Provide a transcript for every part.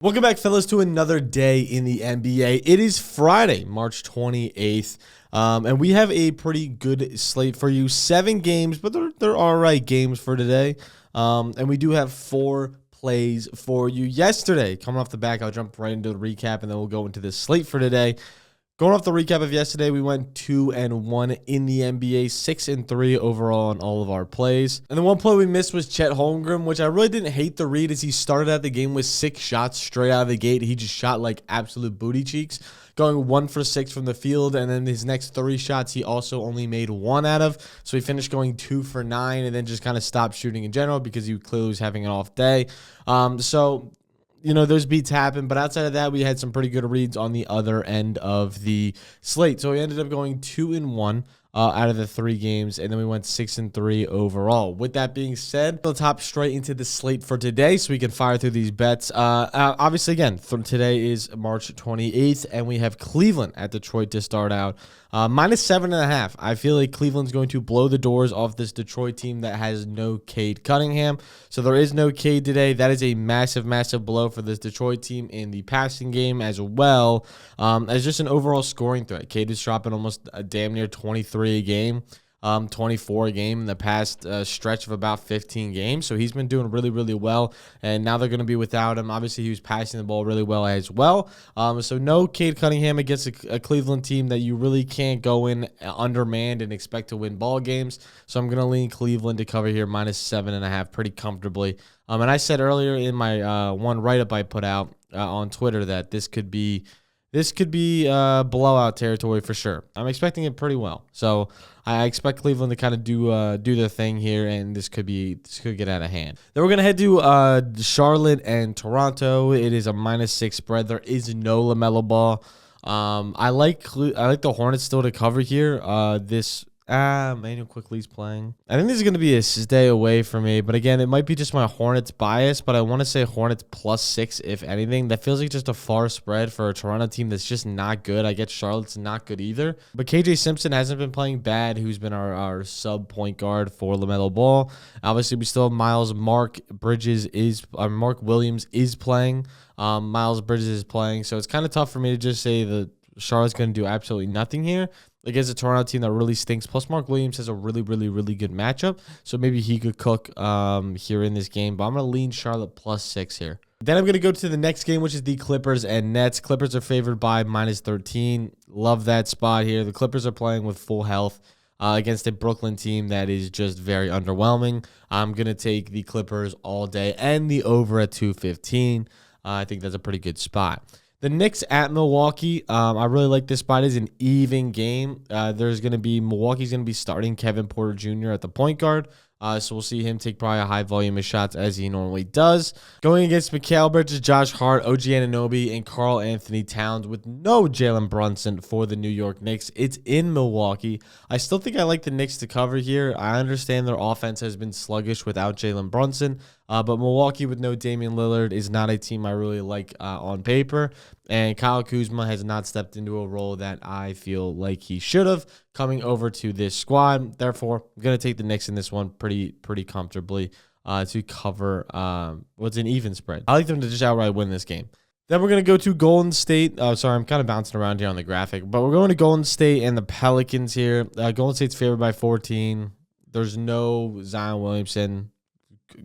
Welcome back, fellas, to another day in the NBA. It is Friday, March 28th, and we have a pretty good slate for you. 7 games, but they're all right games for today, and we do have 4 plays for you. Yesterday, coming off the back, I'll jump right into the recap, and then we'll go into the slate for today. Going off the recap of yesterday, we went 2-1 in the NBA, 6-3 overall on all of our plays. And the one play we missed was Chet Holmgren, which I really didn't hate the read as he started out the game with 6 shots straight out of the gate. He just shot like absolute booty cheeks, going 1 for 6 from the field. And then his next 3 shots, he also only made 1 out of. So he finished going 2 for 9 and then just kind of stopped shooting in general because he clearly was having an off day. You know, those beats happen, but outside of that, we had some pretty good reads on the other end of the slate. So we ended up going 2-1 out of the 3 games, and then we went 6-3 overall. With that being said, let's hop straight into the slate for today so we can fire through these bets. Obviously, again, today is March 28th, and we have Cleveland at Detroit to start out. Minus 7.5. I feel like Cleveland's going to blow the doors off this Detroit team that has no Cade Cunningham. So there is no Cade today. That is a massive, massive blow for this Detroit team in the passing game as well as just an overall scoring threat. Cade is dropping almost a damn near 23 a game. 24 a game in the past stretch of about 15 games. So he's been doing really, really well. And now they're going to be without him. Obviously, he was passing the ball really well as well. So no Cade Cunningham against a Cleveland team that you really can't go in undermanned and expect to win ball games. So I'm going to lean Cleveland to cover here, minus 7.5 pretty comfortably. And I said earlier in my one write-up I put out on Twitter that this could be blowout territory for sure. I'm expecting it pretty well. So I expect Cleveland to kind of do their thing here, and this could get out of hand. Then we're going to head to Charlotte and Toronto. It is a minus 6 spread. There is no LaMelo Ball. I like the Hornets still to cover here. Manuel Quickly's playing. I think this is going to be a stay away for me. But again, it might be just my Hornets bias. But I want to say Hornets plus 6, if anything. That feels like just a far spread for a Toronto team that's just not good. I get Charlotte's not good either. But KJ Simpson hasn't been playing bad, who's been our sub point guard for LaMelo Ball. Obviously, we still have Mark Williams is playing. Miles Bridges is playing. So it's kind of tough for me to just say that Charlotte's going to do absolutely nothing here against a Toronto team that really stinks. Plus, Mark Williams has a really, really, really good matchup. So maybe he could cook here in this game. But I'm going to lean Charlotte plus 6 here. Then I'm going to go to the next game, which is the Clippers and Nets. Clippers are favored by minus 13. Love that spot here. The Clippers are playing with full health against a Brooklyn team that is just very underwhelming. I'm going to take the Clippers all day and the over at 215. I think that's a pretty good spot. The Knicks at Milwaukee, I really like this spot. It is an even game. Milwaukee's going to be starting Kevin Porter Jr. at the point guard. So we'll see him take probably a high volume of shots as he normally does. Going against Mikal Bridges, Josh Hart, OG Anunoby, and Karl Anthony Towns with no Jalen Brunson for the New York Knicks. It's in Milwaukee. I still think I like the Knicks to cover here. I understand their offense has been sluggish without Jalen Brunson. But Milwaukee with no Damian Lillard is not a team I really like on paper. And Kyle Kuzma has not stepped into a role that I feel like he should have coming over to this squad. Therefore, I'm going to take the Knicks in this one pretty comfortably to cover what's an even spread. I like them to just outright win this game. Then we're going to go to Golden State. Sorry, I'm kind of bouncing around here on the graphic. But we're going to Golden State and the Pelicans here. Golden State's favored by 14. There's no Zion Williamson.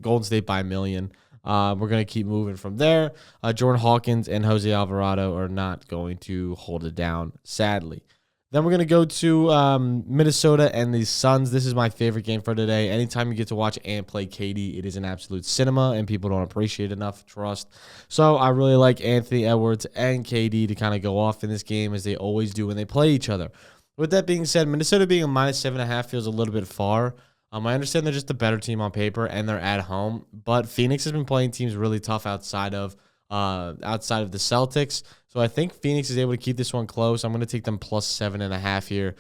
Golden State by 1 million. We're going to keep moving from there. Jordan Hawkins and Jose Alvarado are not going to hold it down, sadly. Then we're going to go to Minnesota and the Suns. This is my favorite game for today. Anytime you get to watch and play KD, it is an absolute cinema, and people don't appreciate enough trust. So I really like Anthony Edwards and KD to kind of go off in this game as they always do when they play each other. With that being said, Minnesota being a minus 7.5 feels a little bit far. I understand they're just a better team on paper and they're at home, but Phoenix has been playing teams really tough outside of the Celtics. So I think Phoenix is able to keep this one close. I'm going to take them plus 7.5 here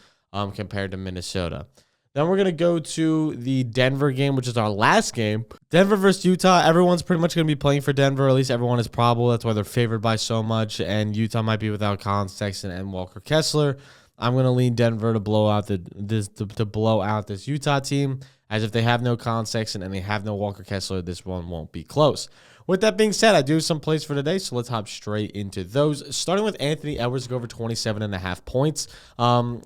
compared to Minnesota. Then we're going to go to the Denver game, which is our last game. Denver versus Utah. Everyone's pretty much going to be playing for Denver. At least everyone is probable. That's why they're favored by so much. And Utah might be without Colin Sexton and Walker Kessler. I'm going to lean Denver to blow out this Utah team, as if they have no Colin Sexton and they have no Walker Kessler, this one won't be close. with that being said, I do have some plays for today, so let's hop straight into those. Starting with Anthony Edwards, go over 27.5 points.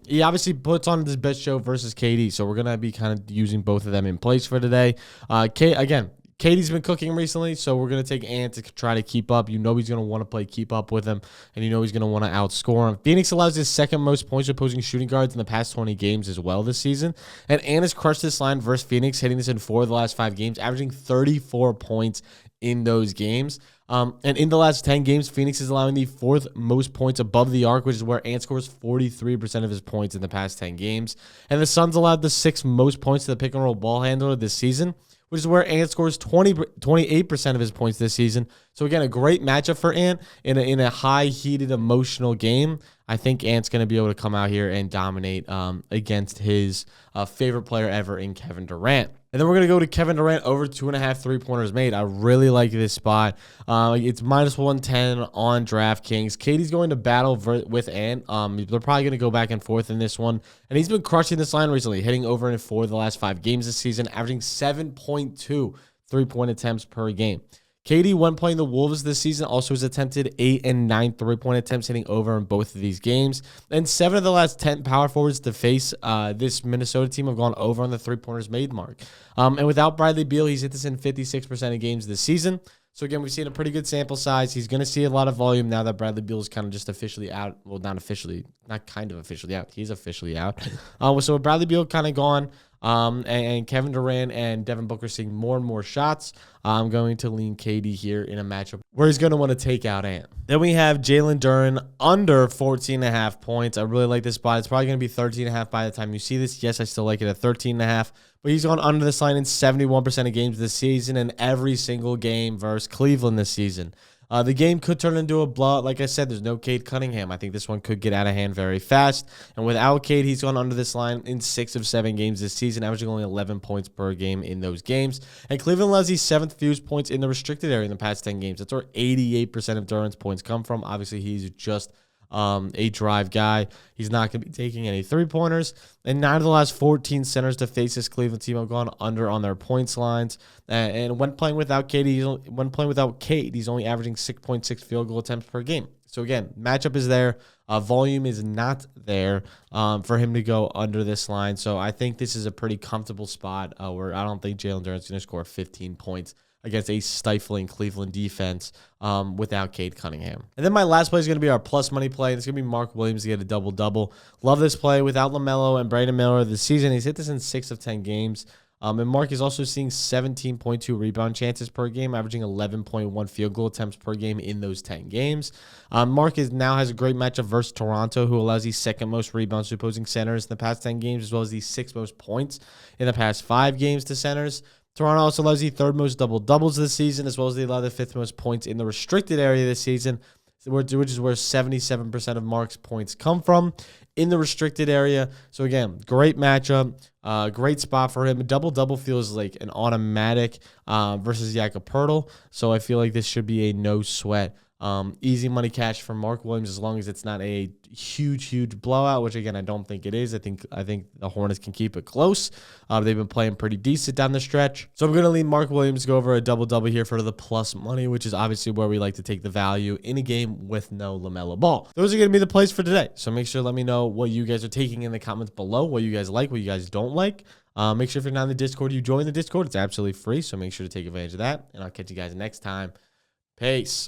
He obviously puts on his best show versus KD, so we're going to be kind of using both of them in place for today. Again, Katie's been cooking recently, so we're going to take Ant to try to keep up. You know he's going to want to play keep up with him, and you know he's going to want to outscore him. Phoenix allows his second most points opposing shooting guards in the past 20 games as well this season. And Ant has crushed this line versus Phoenix, hitting this in 4 of the last 5 games, averaging 34 points in those games. And in the last 10 games, Phoenix is allowing the 4th most points above the arc, which is where Ant scores 43% of his points in the past 10 games. And the Suns allowed the 6th most points to the pick-and-roll ball handler this season, which is where Ant scores 28% of his points this season. So, again, a great matchup for Ant in a high-heated, emotional game. I think Ant's going to be able to come out here and dominate against his favorite player ever in Kevin Durant. And then we're going to go to Kevin Durant over 2.5 3-pointers made. I really like this spot. It's minus 110 on DraftKings. Katie's going to battle with Ant. They're probably going to go back and forth in this one. And he's been crushing this line recently, hitting over in 4 of the last 5 games this season, averaging 7.2 3-point attempts per game. KD, when playing the Wolves this season, also has attempted 8 and 9 3-point attempts, hitting over in both of these games. And 7 of the last 10 power forwards to face this Minnesota team have gone over on the 3-pointers made mark. And without Bradley Beal, he's hit this in 56% of games this season. So, again, we've seen a pretty good sample size. He's going to see a lot of volume now that Bradley Beal is kind of just officially out. Well, not officially. Not kind of officially out. He's officially out. So, with Bradley Beal kind of gone, and Kevin Durant and Devin Booker seeing more and more shots, I'm going to lean KD here in a matchup where he's going to want to take out Ant. Then we have Jalen Duren under 14.5 points. I really like this spot. It's probably going to be 13.5 by the time you see this. Yes, I still like it at 13.5. But he's gone under this line in 71% of games this season and every single game versus Cleveland this season. The game could turn into a blowout. Like I said, there's no Cade Cunningham. I think this one could get out of hand very fast. And without Cade, he's gone under this line in 6 of 7 games this season, averaging only 11 points per game in those games. And Cleveland allows the 7th fewest points in the restricted area in the past 10 games. That's where 88% of Durant's points come from. Obviously, he's just a drive guy. He's not going to be taking any 3-pointers. And 9 of the last 14 centers to face this Cleveland team have gone under on their points lines. And when playing without Cade, he's only averaging 6.6 field goal attempts per game. So again, matchup is there. Volume is not there for him to go under this line. So I think this is a pretty comfortable spot where I don't think Jalen Duren's going to score 15 points against a stifling Cleveland defense without Cade Cunningham. And then my last play is going to be our plus money play. It's going to be Mark Williams to get a double-double. Love this play without LaMelo and Brandon Miller this season. He's hit this in 6 of 10 games. And Mark is also seeing 17.2 rebound chances per game, averaging 11.1 field goal attempts per game in those 10 games. Mark now has a great matchup versus Toronto, who allows the 2nd most rebounds to opposing centers in the past 10 games, as well as the 6th most points in the past 5 games to centers. Toronto also allows the 3rd most double-doubles this season, as well as they allow the 5th most points in the restricted area this season, which is where 77% of Mark's points come from in the restricted area. So, again, great matchup, great spot for him. A double-double feels like an automatic versus Jakob Poeltl, so I feel like this should be a no-sweat. Easy money cash for Mark Williams as long as it's not a huge blowout, which again I don't think it is. I think the Hornets can keep it close. They've been playing pretty decent down the stretch, so I'm gonna lean Mark Williams to go over a double here for the plus money, which is obviously where we like to take the value in a game with no LaMelo Ball. Those are gonna be the plays for today. So make sure to let me know what you guys are taking in the comments below, what you guys like, what you guys don't like. Make sure if you're not in the Discord, you join the Discord. It's absolutely free, so make sure to take advantage of that. And I'll catch you guys next time. Peace.